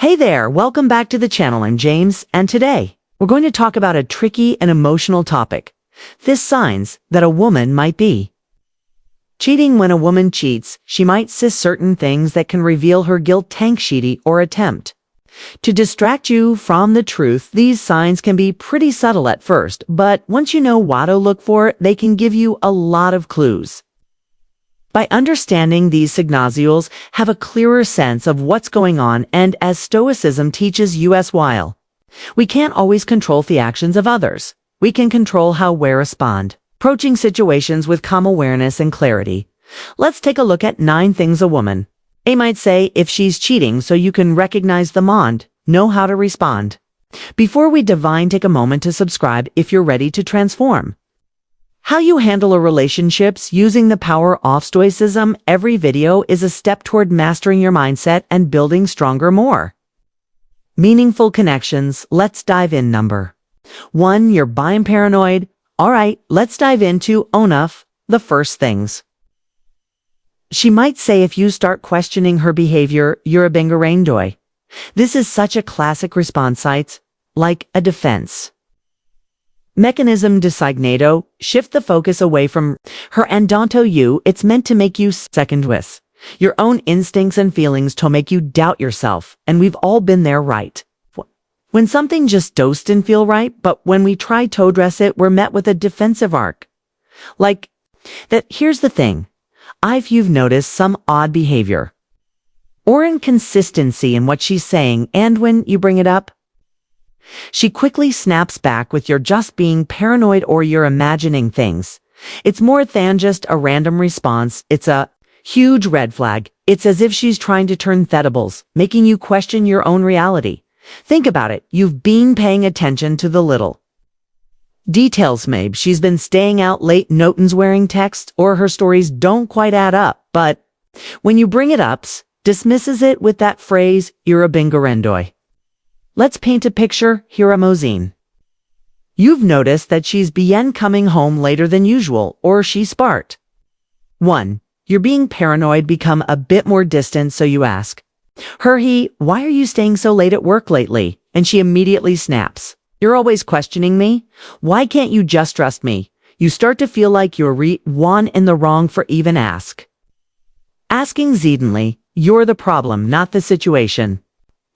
Hey there, welcome back to the channel. I'm James, and today we're going to talk about a tricky and emotional topic. This signs that a woman might be cheating. When a woman cheats, she might say certain things that can reveal her guilt, anxiety, or attempt to distract you from the truth. These signs can be pretty subtle at first, but once you know what to look for, they can give you a lot of clues. By understanding these signals, have a clearer sense of what's going on, and as Stoicism teaches us, while we can't always control the actions of others, we can control how we respond, approaching situations with calm awareness and clarity. Let's take a look at 9 things a woman might say if she's cheating, so you can recognize them and know how to respond. Before we dive, take a moment to subscribe if you're ready to transform how you handle relationships using the power of Stoicism. Every video is a step toward mastering your mindset and building stronger, more meaningful connections. Let's dive in. Number 1, you're being paranoid. Alright, let's dive into enough. The first things she might say if you start questioning her behavior, you're being paranoid. This is such a classic response, like a defense mechanism designado, shift the focus away from her and onto you. It's meant to make you second guess your own instincts and feelings, to make you doubt yourself. And we've all been there, right? When something just doesn't feel right, but when we try to address it, we're met with a defensive arc. Like that. Here's the thing. If you've noticed some odd behavior or inconsistency in what she's saying, and when you bring it up, she quickly snaps back with you're just being paranoid or you're imagining things. It's more than just a random response. It's a huge red flag. It's as if she's trying to turn tables, making you question your own reality. Think about it. You've been paying attention to the little details. Maybe she's been staying out late, noton's wearing text, or her stories don't quite add up. But when you bring it up, dismisses it with that phrase, you're being paranoid. Let's paint a picture here. Mosine. You've noticed that she's been coming home later than usual, or she sparked 1. You're being paranoid, become a bit more distant, so you ask her, why are you staying so late at work lately? And she immediately snaps, you're always questioning me. Why can't you just trust me? You start to feel like you're one in the wrong for even asking zedenly. You're the problem, not the situation.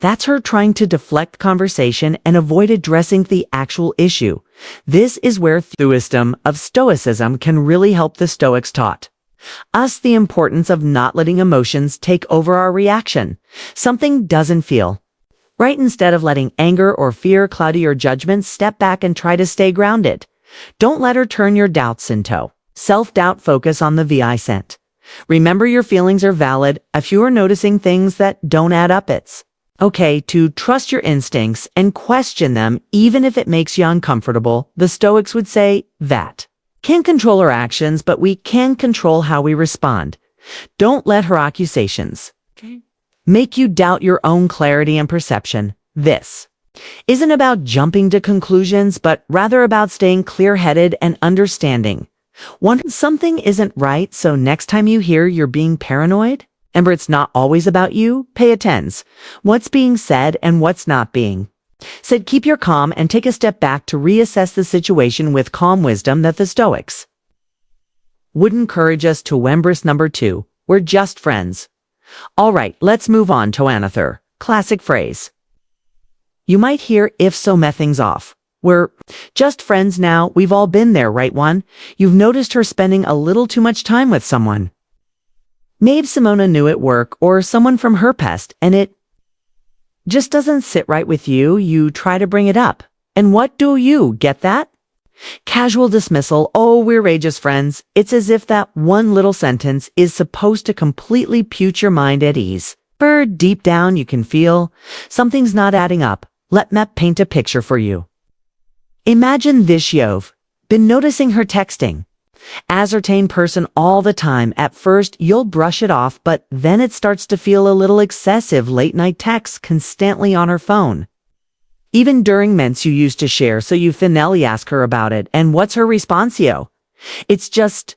That's her trying to deflect conversation and avoid addressing the actual issue. This is where the wisdom of Stoicism can really help. The Stoics taught us the importance of not letting emotions take over our reaction. Something doesn't feel right. Instead of letting anger or fear cloud your judgment, step back and try to stay grounded. Don't let her turn your doubts into self-doubt. Focus on the vicent. Remember, your feelings are valid. If you are noticing things that don't add up, it's okay to trust your instincts and question them, even if it makes you uncomfortable. The Stoics would say that can't control our actions, but we can control how we respond. Don't let her accusations make you doubt your own clarity and perception. This isn't about jumping to conclusions, but rather about staying clear-headed and understanding when something isn't right. So next time you hear you're being paranoid, remember, it's not always about you. Pay attention what's being said and what's not being said. Keep your calm and take a step back to reassess the situation with calm wisdom that the Stoics would encourage us to embrace. Number 2, we're just friends. All right, let's move on to another classic phrase you might hear. If so, nothing's off. We're just friends now. We've all been there, right? 1, you've noticed her spending a little too much time with someone. Maybe Simona knew at work, or someone from her past, and it just doesn't sit right with you. You try to bring it up. And what do you get? That casual dismissal. Oh, we're just friends. It's as if that one little sentence is supposed to completely put your mind at ease. But deep down, you can feel something's not adding up. Let me paint a picture for you. Imagine this. You've been noticing her texting ascertain person all the time. At first, you'll brush it off, but then it starts to feel a little excessive. Late night texts constantly on her phone, even during moments you used to share. So you finally ask her about it. And what's her response? It's just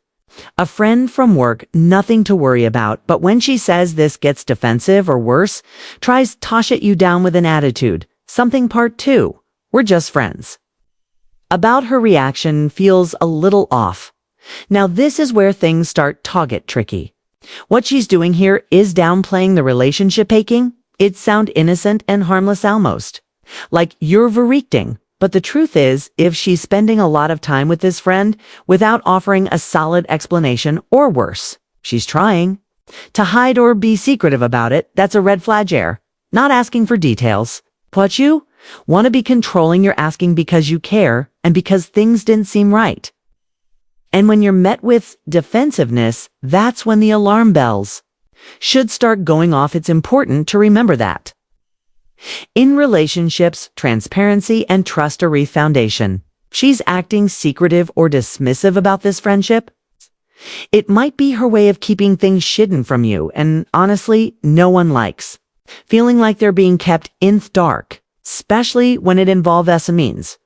A friend from work, nothing to worry about, but when she says this gets defensive or worse, tries to toss you down with an attitude. Something part two. We're just friends. About her reaction feels a little off. Now this is where things start to get tricky. What she's doing here is downplaying the relationship aching. It sounds innocent and harmless almost. Like you're verrichting. But the truth is, if she's spending a lot of time with this friend without offering a solid explanation, or worse, she's trying to hide or be secretive about it, that's a red flag here. Not asking for details. What you want to be controlling, you're asking because you care and because things didn't seem right. And when you're met with defensiveness, that's when the alarm bells should start going off. It's important to remember that. In relationships, transparency and trust are the foundation. She's acting secretive or dismissive about this friendship. It might be her way of keeping things hidden from you, and honestly, no one likes feeling like they're being kept in the dark, especially when it involves SMEs.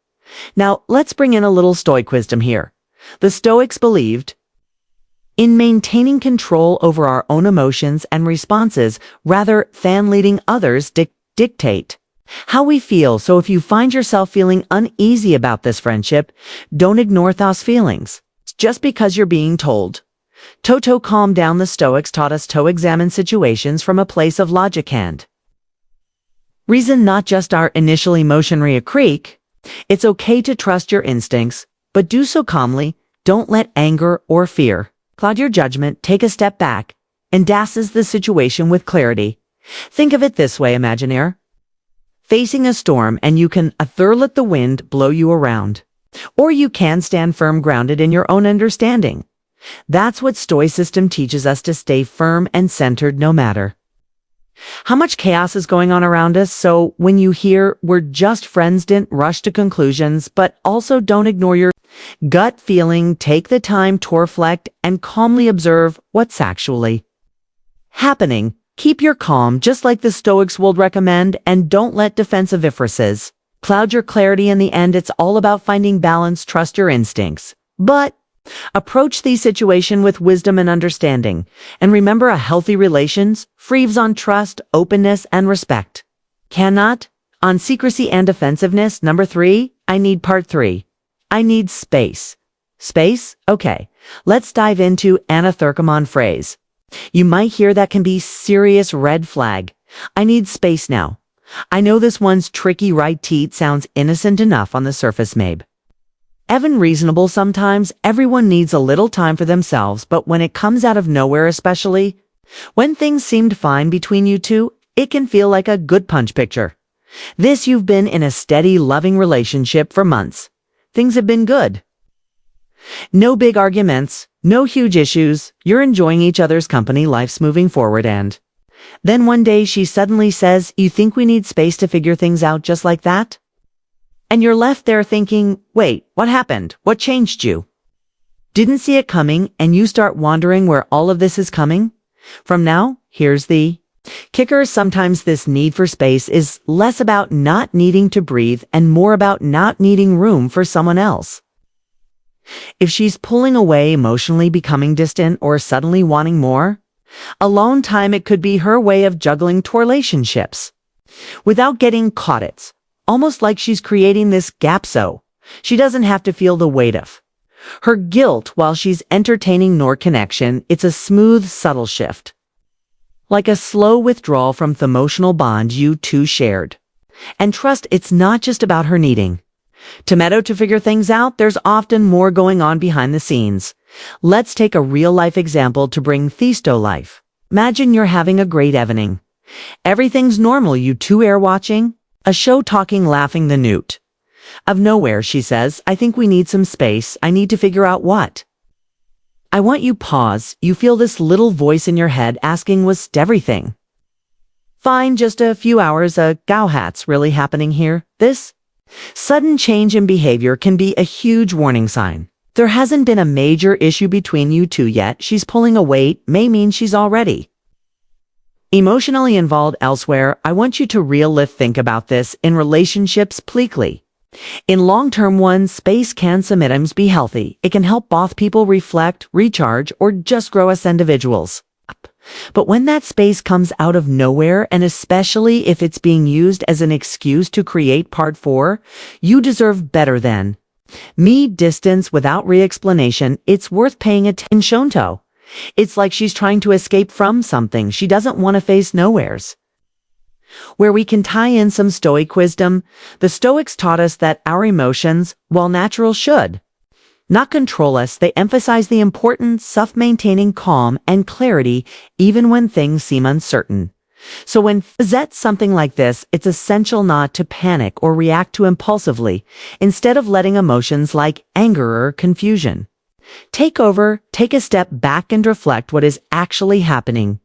Now, let's bring in a little Stoic wisdom here. The Stoics believed in maintaining control over our own emotions and responses rather than letting others dictate how we feel. So if you find yourself feeling uneasy about this friendship, don't ignore those feelings. Just because you're being told. To calm down, the Stoics taught us to examine situations from a place of logic and reason, not just our initial emotion creak. It's okay to trust your instincts, but do so calmly. Don't let anger or fear cloud your judgment. Take a step back and assess the situation with clarity. Think of it this way, Imagineer. Facing a storm, and you can either let the wind blow you around, or you can stand firm, grounded in your own understanding. That's what Stoicism teaches us, to stay firm and centered no matter how much chaos is going on around us. So when you hear we're just friends, don't rush to conclusions, but also don't ignore your gut feeling. Take the time to reflect and calmly observe what's actually happening. Keep your calm, just like the Stoics would recommend, and don't let defensive ifrases cloud your clarity. In the end, it's all about finding balance. Trust your instincts, but approach the situation with wisdom and understanding. And remember, a healthy relations thrives on trust, openness, and respect. Cannot on secrecy and defensiveness. Number 3, part 3. I need space. Space? Okay, let's dive into anatherkamon phrase. You might hear that can be serious red flag. I need space now. I know this one's tricky, right? It sounds innocent enough on the surface, maybe even reasonable sometimes. Everyone needs a little time for themselves, but when it comes out of nowhere, especially when things seemed fine between you two, it can feel like a good punch picture. You've been in a steady, loving relationship for months. Things have been good. No big arguments, no huge issues. You're enjoying each other's company, life's moving forward, and then one day she suddenly says, you think we need space to figure things out, just like that? And you're left there thinking, wait, what happened? What changed you? Didn't see it coming, and you start wondering where all of this is coming from. Now, here's the kicker. Sometimes this need for space is less about not needing to breathe and more about not needing room for someone else. If she's pulling away emotionally, becoming distant, or suddenly wanting more alone time, it could be her way of juggling two relationships without getting caught. It's almost like she's creating this gap so she doesn't have to feel the weight of her guilt while she's entertaining nor connection. It's a smooth, subtle shift, like a slow withdrawal from the emotional bond you two shared. And trust, it's not just about her needing tomato to figure things out. There's often more going on behind the scenes. Let's take a real-life example to bring this to life. Imagine you're having a great evening. Everything's normal. You two are watching a show, talking, laughing. The newt of nowhere, she says, I think we need some space. I need to figure out what. I want you pause. You feel this little voice in your head asking, was everything fine just a few hours ago? What's really happening here? This sudden change in behavior can be a huge warning sign. There hasn't been a major issue between you two yet. She's pulling away may mean she's already emotionally involved elsewhere. I want you to think about this in relationships. Please In long-term ones, space can sometimes be healthy. It can help both people reflect, recharge, or just grow as individuals. But when that space comes out of nowhere, and especially if it's being used as an excuse to create part 4, you deserve better than. Me distance without re-explanation, it's worth paying attention. Shonto. It's like she's trying to escape from something she doesn't want to face nowheres. Where we can tie in some Stoic wisdom, the Stoics taught us that our emotions, while natural, should not control us. They emphasize the importance of maintaining calm and clarity even when things seem uncertain. So when presents something like this, it's essential not to panic or react too impulsively, instead of letting emotions like anger or confusion take over. Take a step back and reflect what is actually happening.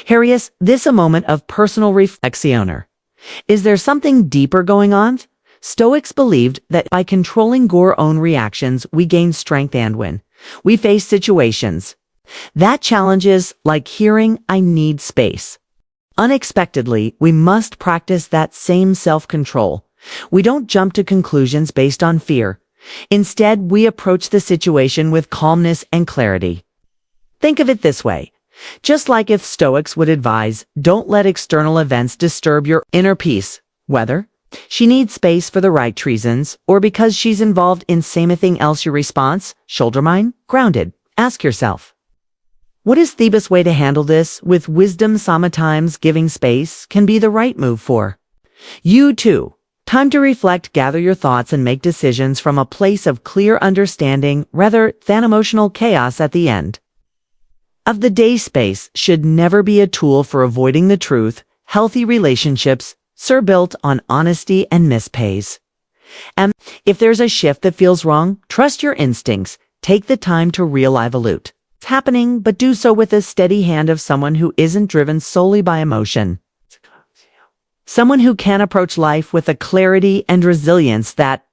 Harrius, this a moment of personal reflection. Is there something deeper going on? Stoics believed that by controlling our own reactions, we gain strength, and when we face situations that challenges, like hearing "I need space" unexpectedly, we must practice that same self-control. We don't jump to conclusions based on fear. Instead, we approach the situation with calmness and clarity. Think of it this way. Just like if Stoics would advise, don't let external events disturb your inner peace, whether she needs space for the right reasons or because she's involved in something else. Your response, shoulder mine, grounded. Ask yourself, what is the best way to handle this? With wisdom, sometimes giving space can be the right move for you too. Time to reflect, gather your thoughts, and make decisions from a place of clear understanding rather than emotional chaos at the end of the day. Space should never be a tool for avoiding the truth. Healthy relationships are built on honesty and mispays. And if there's a shift that feels wrong, trust your instincts. Take the time to reevaluate what's happening, but do so with a steady hand of someone who isn't driven solely by emotion. Someone who can approach life with a clarity and resilience that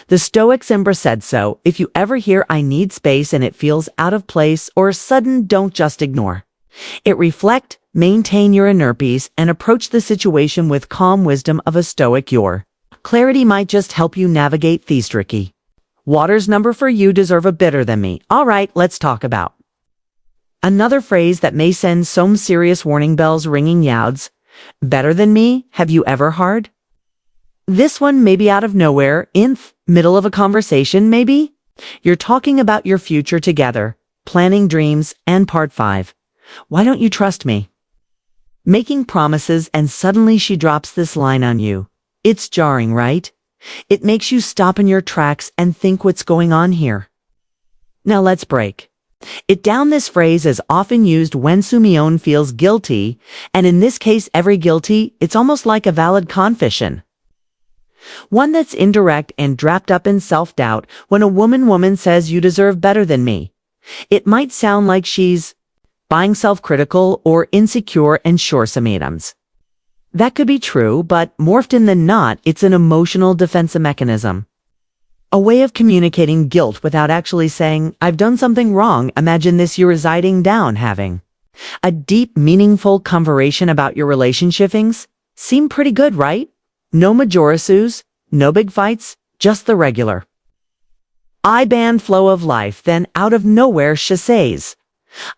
the Stoics said. So, if you ever hear "I need space" and it feels out of place or sudden, don't just ignore it. Reflect, maintain your inner peace, and approach the situation with calm wisdom of a Stoic. Your clarity might just help you navigate these tricky waters. Number 4, you deserve a better than me. All right, let's talk about another phrase that may send some serious warning bells ringing. Youds. Better than me. Have you ever heard this one? Maybe out of nowhere, in the middle of a conversation, maybe you're talking about your future together, planning dreams, and part 5. Why don't you trust me? Making promises, and suddenly she drops this line on you. It's jarring, right? It makes you stop in your tracks and think, what's going on here? Now let's break it down. This phrase is often used when someone feels guilty, and in this case, every guilty, it's almost like a valid confession. One that's indirect and wrapped up in self-doubt. When a woman says you deserve better than me, it might sound like she's being self-critical or insecure, and sure, sometimes that could be true, but more often than not, it's an emotional defensive mechanism. A way of communicating guilt without actually saying, I've done something wrong. Imagine this: you're residing down, having a deep, meaningful conversation about your relationshipings. Seem pretty good, right? No major issues, no big fights, just the regular I-band flow of life. Then out of nowhere, she says,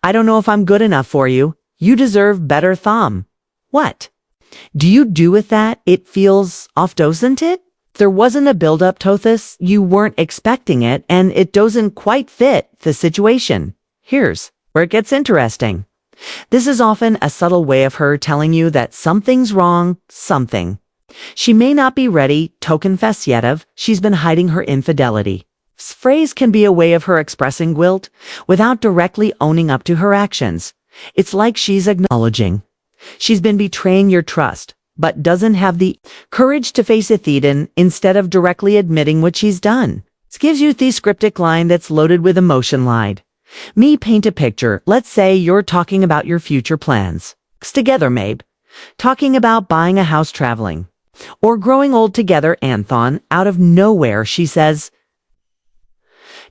I don't know if I'm good enough for you. You deserve better. What do you do with that? It feels off, doesn't it? There wasn't a build-up to this, you weren't expecting it, and it doesn't quite fit the situation. Here's where it gets interesting. This is often a subtle way of her telling you that something's wrong, something she may not be ready to confess yet of. She's been hiding her infidelity. This phrase can be a way of her expressing guilt without directly owning up to her actions. It's like she's acknowledging she's been betraying your trust, but doesn't have the courage to face it instead of directly admitting what she's done. This gives you the scriptic line that's loaded with emotion. Lied. Me paint a picture. Let's say you're talking about your future plans together, maybe talking about buying a house, traveling, or growing old together. Anthon, out of nowhere, she says,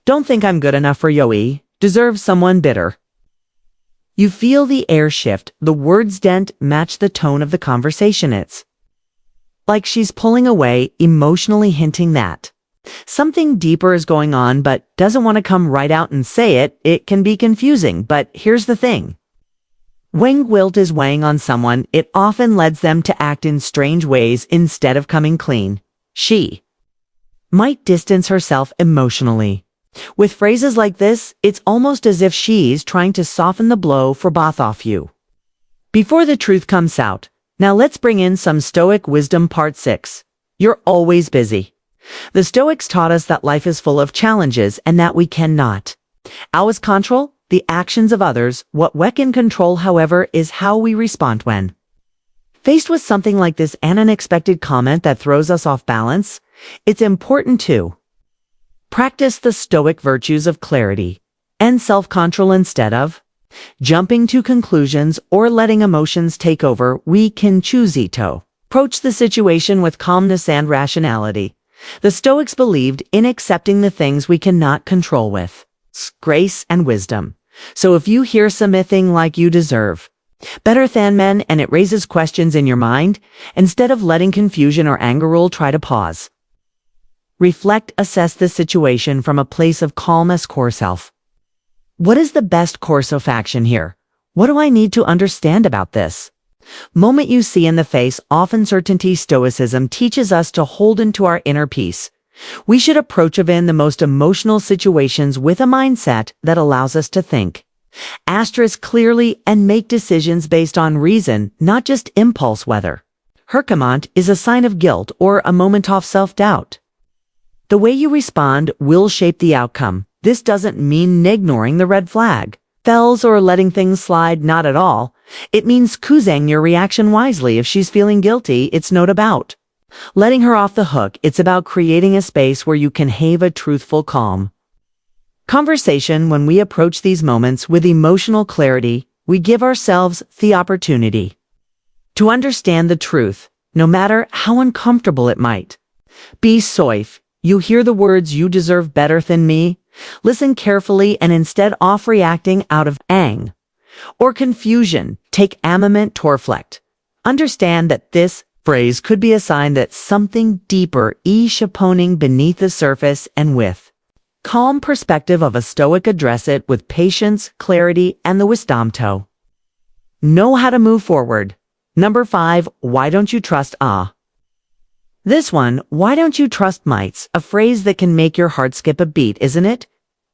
don't think I'm good enough for Yoi. Deserve someone bitter. You feel the air shift. The words didn't match the tone of the conversation. It's like she's pulling away, emotionally hinting that something deeper is going on but doesn't want to come right out and say it. It can be confusing, but here's the thing. When guilt is weighing on someone, it often leads them to act in strange ways instead of coming clean. She might distance herself emotionally. With phrases like this, it's almost as if she's trying to soften the blow for both of you. Before the truth comes out, now let's bring in some Stoic wisdom part 6. You're always busy. The Stoics taught us that life is full of challenges and that we cannot always control the actions of others. What we can control, however, is how we respond when faced with something like this, an unexpected comment that throws us off balance. It's important to practice the Stoic virtues of clarity and self-control instead of jumping to conclusions or letting emotions take over. We can choose to approach the situation with calmness and rationality. The Stoics believed in accepting the things we cannot control with grace and wisdom. So if you hear something like "you deserve better than men," and it raises questions in your mind, instead of letting confusion or anger rule, try to pause. Reflect, assess the situation from a place of calm as core self. What is the best course of action here? What do I need to understand about this moment you see in the face? Often certainty. Stoicism teaches us to hold into our inner peace. We should approach even the most emotional situations with a mindset that allows us to think clearly and make decisions based on reason, not just impulse. Whether her command is a sign of guilt or a moment of self-doubt, the way you respond will shape the outcome. This doesn't mean ignoring the red flag, fells, or letting things slide. Not at all. It means choosing your reaction wisely. If she's feeling guilty, it's not about letting her off the hook. It's about creating a space where you can have a truthful, calm conversation. When we approach these moments with emotional clarity, we give ourselves the opportunity to understand the truth, no matter how uncomfortable it might be. So if you hear the words "you deserve better than me," listen carefully, and instead of reacting out of anger or confusion, take a moment to reflect. Understand that this phrase could be a sign that something deeper is happening beneath the surface, and with calm perspective of a Stoic, address it with patience, clarity, and the wisdom to know how to move forward. Number 5, why don't you trust This one, why don't you trust mites, a phrase that can make your heart skip a beat, isn't it?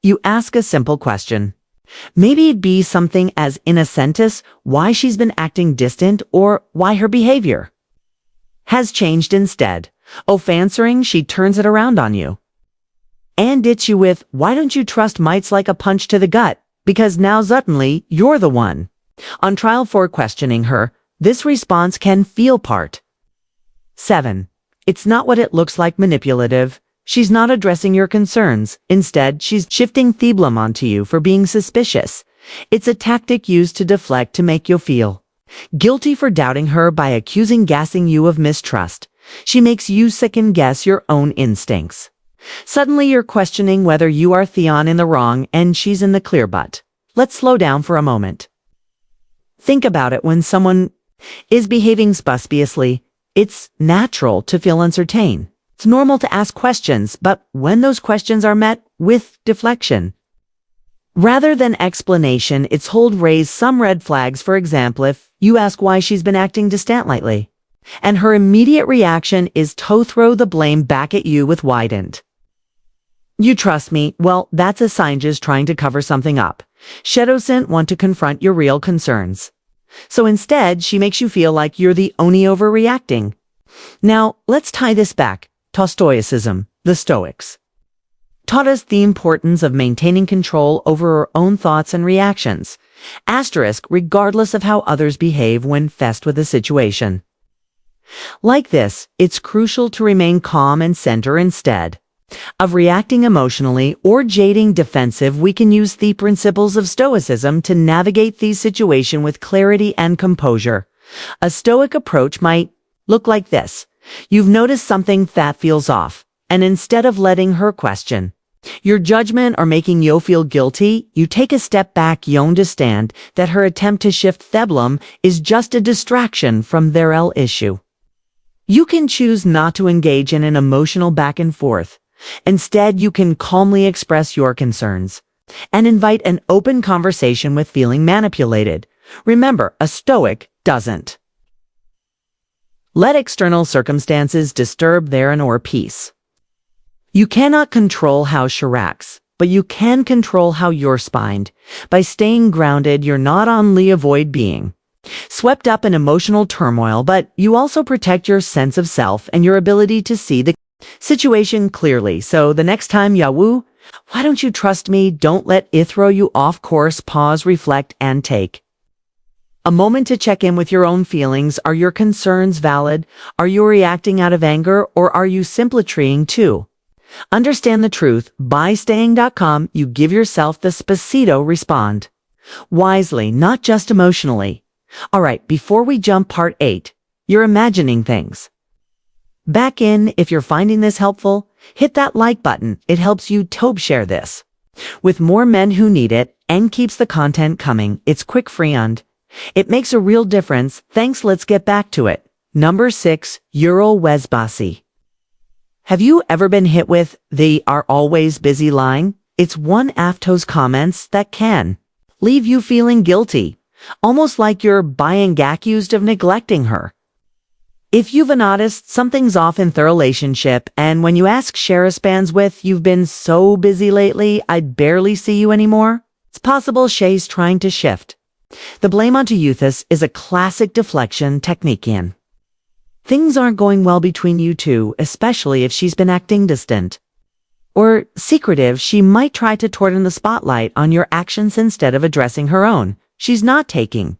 You ask a simple question. Maybe it'd be something as in a sentence, why she's been acting distant, or why her behavior has changed. Instead of answering, she turns it around on you and hits you with, why don't you trust mites, like a punch to the gut, because now suddenly you're the one on trial for questioning her. This response can feel part 7. It's not what it looks like. Manipulative. She's not addressing your concerns. Instead, she's shifting the blame onto you for being suspicious. It's a tactic used to deflect, to make you feel guilty for doubting her by gassing you of mistrust. She makes you second-guess your own instincts. Suddenly you're questioning whether you are Theon in the wrong and she's in the clear. But let's slow down for a moment. Think about it. When someone is behaving suspiciously, it's natural to feel uncertain. It's normal to ask questions, but when those questions are met with deflection rather than explanation, it's raise some red flags. For example, if you ask why she's been acting distant lately, and her immediate reaction is to throw the blame back at you with "why didn't you trust me?" Well, that's a sign she's trying to cover something up. She doesn't want to confront your real concerns. So instead, she makes you feel like you're the only overreacting. Now, let's tie this back to Stoicism. The Stoics taught us the importance of maintaining control over our own thoughts and reactions, regardless of how others behave when faced with a situation like this. It's crucial to remain calm and center. Instead of reacting emotionally or jading defensive, we can use the principles of Stoicism to navigate these situations with clarity and composure. A Stoic approach might look like this. You've noticed something that feels off, and instead of letting her question your judgment or making you feel guilty, you take a step back. You understand that her attempt to shift the blame is just a distraction from their real issue. You can choose not to engage in an emotional back and forth. Instead, you can calmly express your concerns and invite an open conversation with feeling manipulated. Remember, a Stoic doesn't let external circumstances disturb their inner peace. You cannot control how she reacts, but you can control how you're spined. By staying grounded, you're not only avoid being swept up in emotional turmoil, but you also protect your sense of self and your ability to see the situation clearly. So the next time Yahoo, why don't you trust me? Don't let it throw you off course. Pause, reflect, and take a moment to check in with your own feelings. Are your concerns valid? Are you reacting out of anger, or are you simply trying to understand the truth? By staying.com, you give yourself the spacito respond wisely, not just emotionally. All right, before we jump part 8, you're imagining things. Back in, if you're finding this helpful, hit that like button. It helps you to share this with more men who need it and keeps the content coming. It's quick, free, and it makes a real difference. Thanks, let's get back to it. Number 6, Euro Wesbasi. Have you ever been hit with the "are always busy" line? It's one of those comments that can leave you feeling guilty, almost like you're being accused of neglecting her. If you've noticed something's off in the relationship, and when you ask share spans with "you've been so busy lately, I barely see you anymore," it's possible she's trying to shift the blame onto you. This is a classic deflection technique. In things aren't going well between you two, especially if she's been acting distant or secretive. She might try to turn the spotlight on your actions instead of addressing her own. She's not taking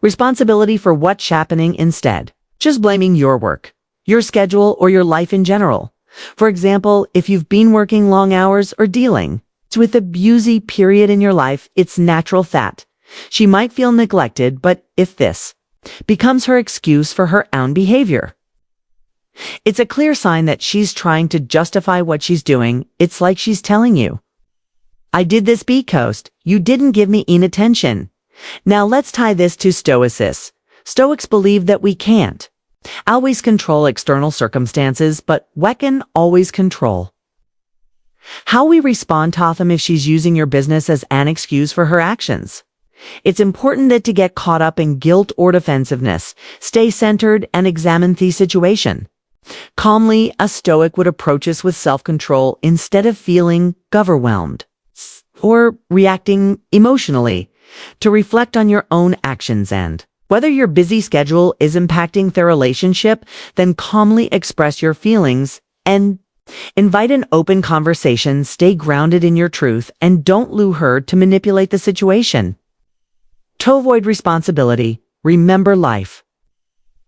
responsibility for what's happening, instead just blaming your work, your schedule, or your life in general. For example, if you've been working long hours or dealing with a busy period in your life, it's natural that she might feel neglected. But if this becomes her excuse for her own behavior, it's a clear sign that she's trying to justify what she's doing. It's like she's telling you, "I did this because you didn't give me any attention." Now let's tie this to Stoicism. Stoics believe that we can't always control external circumstances, but we can always control how we respond to them. If she's using your business as an excuse for her actions, it's important that to get caught up in guilt or defensiveness. Stay centered and examine the situation calmly. A Stoic would approach this with self-control instead of feeling overwhelmed or reacting emotionally. To reflect on your own actions, and whether your busy schedule is impacting the relationship, then calmly express your feelings and invite an open conversation. Stay grounded in your truth and don't allow her to manipulate the situation. To avoid responsibility, remember life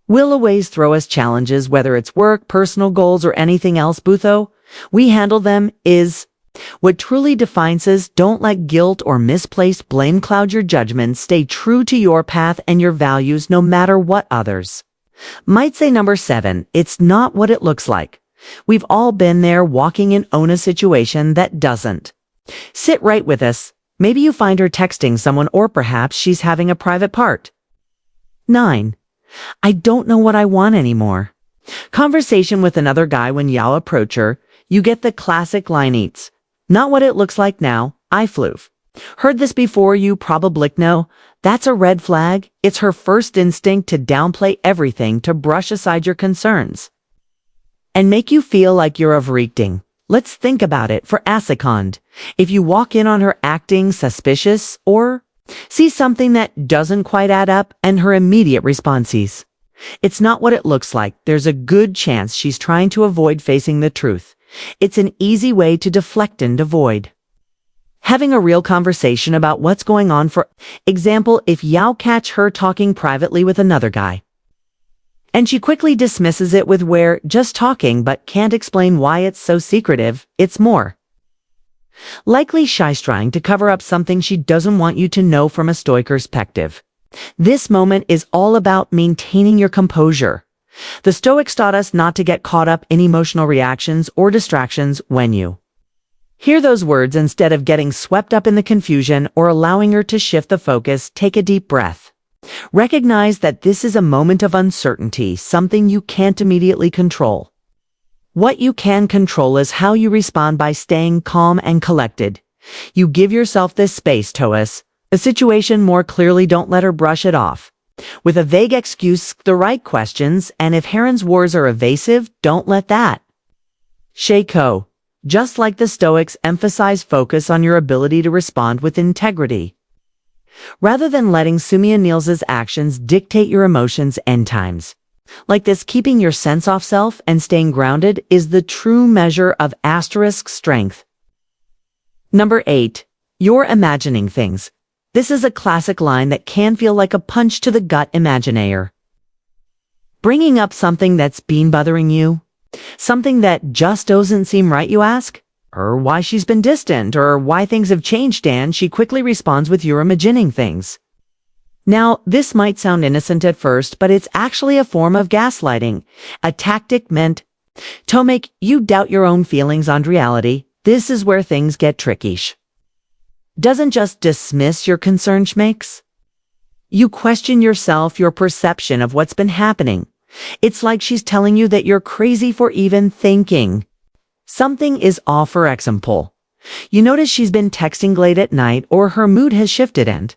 will always throw us challenges, whether it's work, personal goals, or anything else. Butho, we handle them is what truly defines us. Don't let guilt or misplaced blame cloud your judgment. Stay true to your path and your values, no matter what others might say. Number 7, it's not what it looks like. We've all been there, walking in on a situation that doesn't sit right with us. Maybe you find her texting someone, or perhaps she's having a private part. 9, I don't know what I want anymore. Conversation with another guy. When you approach her, you get the classic line, "It's not what it looks like now. I flew." Heard this before? You probably know that's a red flag. It's her first instinct to downplay everything, to brush aside your concerns and make you feel like you're overreacting. Let's think about it for a second. If you walk in on her acting suspicious or see something that doesn't quite add up, and her immediate response is, "It's not what it looks like," there's a good chance she's trying to avoid facing the truth. It's an easy way to deflect and avoid having a real conversation about what's going on. For example, if you catch her talking privately with another guy and she quickly dismisses it with "we're just talking," but can't explain why it's so secretive, it's more likely she's trying to cover up something she doesn't want you to know. From a Stoic perspective, this moment is all about maintaining your composure. The Stoics taught us not to get caught up in emotional reactions or distractions. When you hear those words, instead of getting swept up in the confusion or allowing her to shift the focus, take a deep breath Recognize that this is a moment of uncertainty, something you can't immediately control. What you can control is how you respond by staying calm and collected. You give yourself this space, Taurus. A situation more clearly, don't let her brush it off. With a vague excuse, the right questions, and if Heron's wars are evasive, don't let that. Shaiko. Just like the Stoics, emphasize focus on your ability to respond with integrity. Rather than letting Sumia Niels's actions dictate your emotions and times. Like this, keeping your sense off self and staying grounded is the true measure of asterisk strength. Number 8. You're imagining things. This is a classic line that can feel like a punch to the gut imaginaire. Bringing up something that's been bothering you? Something that just doesn't seem right, you ask? Or why she's been distant, or why things have changed, and she quickly responds with "you're imagining things." Now, this might sound innocent at first, but it's actually a form of gaslighting, a tactic meant to make you doubt your own feelings on reality. This is where things get trickish. Doesn't just dismiss your concern, schmakes. You question yourself, your perception of what's been happening. It's like she's telling you that you're crazy for even thinking. Something is off, for example. You notice she's been texting late at night, or her mood has shifted, and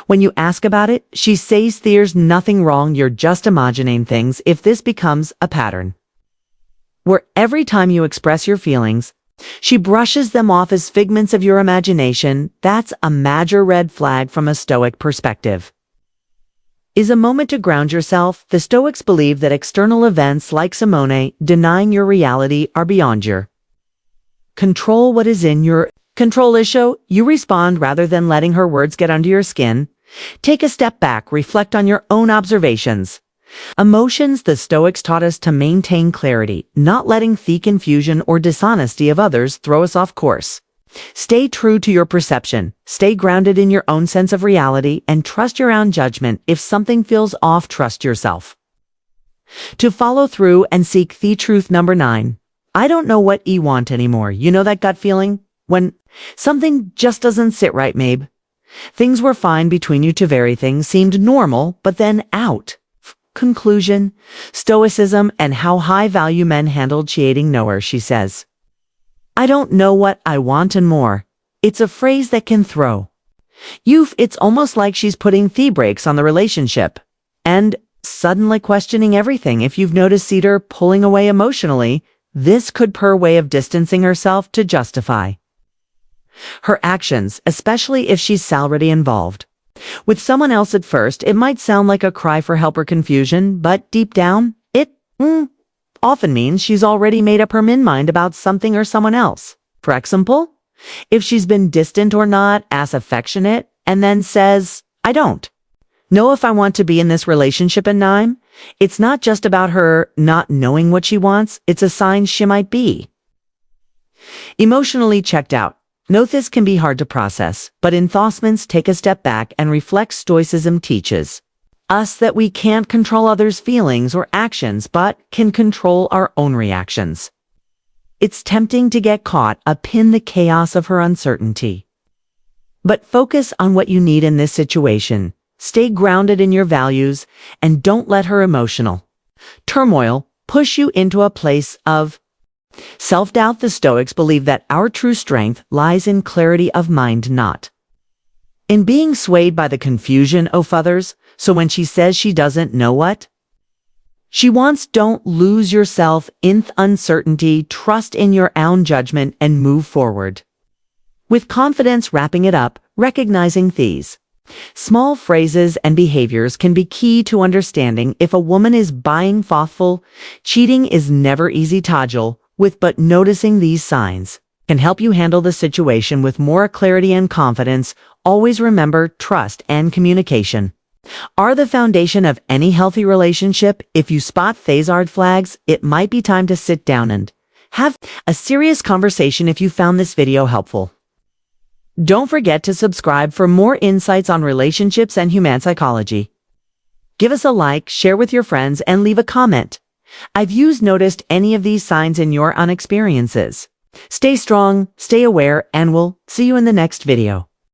when you ask about it, she says there's nothing wrong, you're just imagining things. If this becomes a pattern, where every time you express your feelings, she brushes them off as figments of your imagination, that's a major red flag from a Stoic perspective. Is a moment to ground yourself. The Stoics believe that external events like Simone denying your reality are beyond your control. What is in your control is show you respond rather than letting her words get under your skin. Take a step back, reflect on your own observations. Emotions. The Stoics taught us to maintain clarity, not letting the confusion or dishonesty of others throw us off course. Stay true to your perception, stay grounded in your own sense of reality, and trust your own judgment. If something feels off, trust yourself to follow through and seek the truth. Number 9. I don't know what I want anymore. You know that gut feeling? When something just doesn't sit right, Mabe. Things were fine between you two, very things seemed normal, but then out. Conclusion. Stoicism and how high value men handled cheating. Nowhere, she says. I don't know what I want and more. It's a phrase that can throw you. It's almost like she's putting the brakes on the relationship and suddenly questioning everything. If you've noticed Cedar pulling away emotionally, this could be her way of distancing herself to justify her actions, especially if she's already involved with someone else. At first, it might sound like a cry for help or confusion, but deep down, it often means she's already made up her mind about something or someone else. For example, if she's been distant or not as affectionate and then says, I don't know if I want to be in this relationship, and it's not just about her not knowing what she wants, it's a sign she might be emotionally checked out. Note this can be hard to process, but in thoughts, take a step back and reflect. Stoicism teaches us that we can't control others' feelings or actions, but can control our own reactions. It's tempting to get caught up in the chaos of her uncertainty. But focus on what you need in this situation. Stay grounded in your values and don't let her emotional turmoil push you into a place of self-doubt. The Stoics believe that our true strength lies in clarity of mind, not in being swayed by the confusion of others. So when she says she doesn't know what she wants, don't lose yourself in uncertainty. Trust in your own judgment and move forward with confidence. Wrapping it up, recognizing these small phrases and behaviors can be key to understanding if a woman is being faithful. Cheating is never easy to deal with, but noticing these signs can help you handle the situation with more clarity and confidence. Always remember, trust and communication are the foundation of any healthy relationship. If you spot these red flags, it might be time to sit down and have a serious conversation. If you found this video helpful, don't forget to subscribe for more insights on relationships and human psychology. Give us a like, share with your friends, and leave a comment. I've noticed any of these signs in your own experiences. Stay strong, stay aware, and we'll see you in the next video.